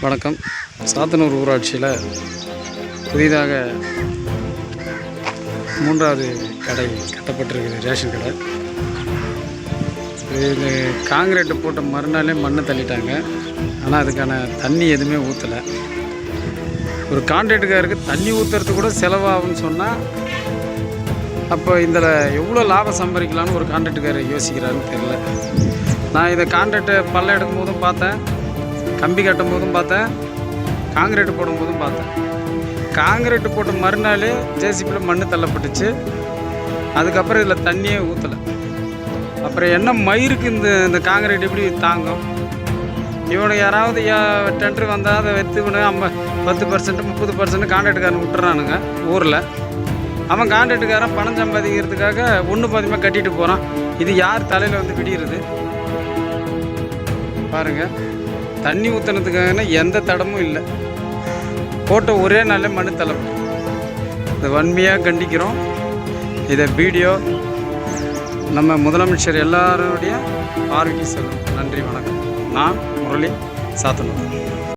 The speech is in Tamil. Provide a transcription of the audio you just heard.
வணக்கம். சாத்தனூர் ஊராட்சியில் புதிதாக 3வது கடை கட்டப்பட்டிருக்குது, ரேஷன் கடை. இது காங்கிரீட்டு போட்ட மறுநாளே மண்ணை தள்ளிட்டாங்க. ஆனால் அதுக்கான தண்ணி எதுவுமே ஊற்றலை. ஒரு கான்ட்ராக்டுக்காருக்கு தண்ணி ஊற்றுறதுக்கு கூட செலவாகும்னு சொன்னால் அப்போ இதில் எவ்வளோ லாபம் சம்பாதிக்கலான்னு ஒரு கான்ட்ராக்டுக்காரர் யோசிக்கிறாருன்னு தெரில. நான் இதை கான்ட்ராக்டை பள்ளம் எடுக்கும் போதும் பார்த்தேன், கம்பி கட்டும் போதும் பார்த்தேன், காங்கிரீட்டு போடும்போதும் பார்த்தேன். காங்கிரீட்டு போட்ட மறுநாளே ஜேசிபியில் மண் தள்ளப்பட்டுச்சு. அதுக்கப்புறம் இதில் தண்ணியே ஊற்றலை. அப்புறம் என்ன மயிருக்கு இந்த காங்கிரீட் எப்படி தாங்கும்? இவனை யாராவது டெண்டர் வந்தால் அதை வெத்துவனு 10% 30% கான்ட்ராக்டுக்காரன் விட்டுறானுங்க ஊரில். அவன் கான்ட்ராக்டுக்காரன் பணம் சம்பாதிக்கிறதுக்காக ஒன்று பாதிமாக கட்டிட்டு போகிறான். இது யார் தலையில் வந்து விடிகிறது பாருங்கள். தண்ணி ஊற்றுனதுக்காகனா எந்த தடமும் இல்லை. போட்ட ஒரே நாளே மண் தள்ளப்படும். இதை வன்மையாக கண்டிக்கிறோம். இதை வீடியோ நம்ம முதலமைச்சர் எல்லாருடைய பார்வைக்கு செல்லும். நன்றி, வணக்கம். நான் முரளி, சாத்தனூர்.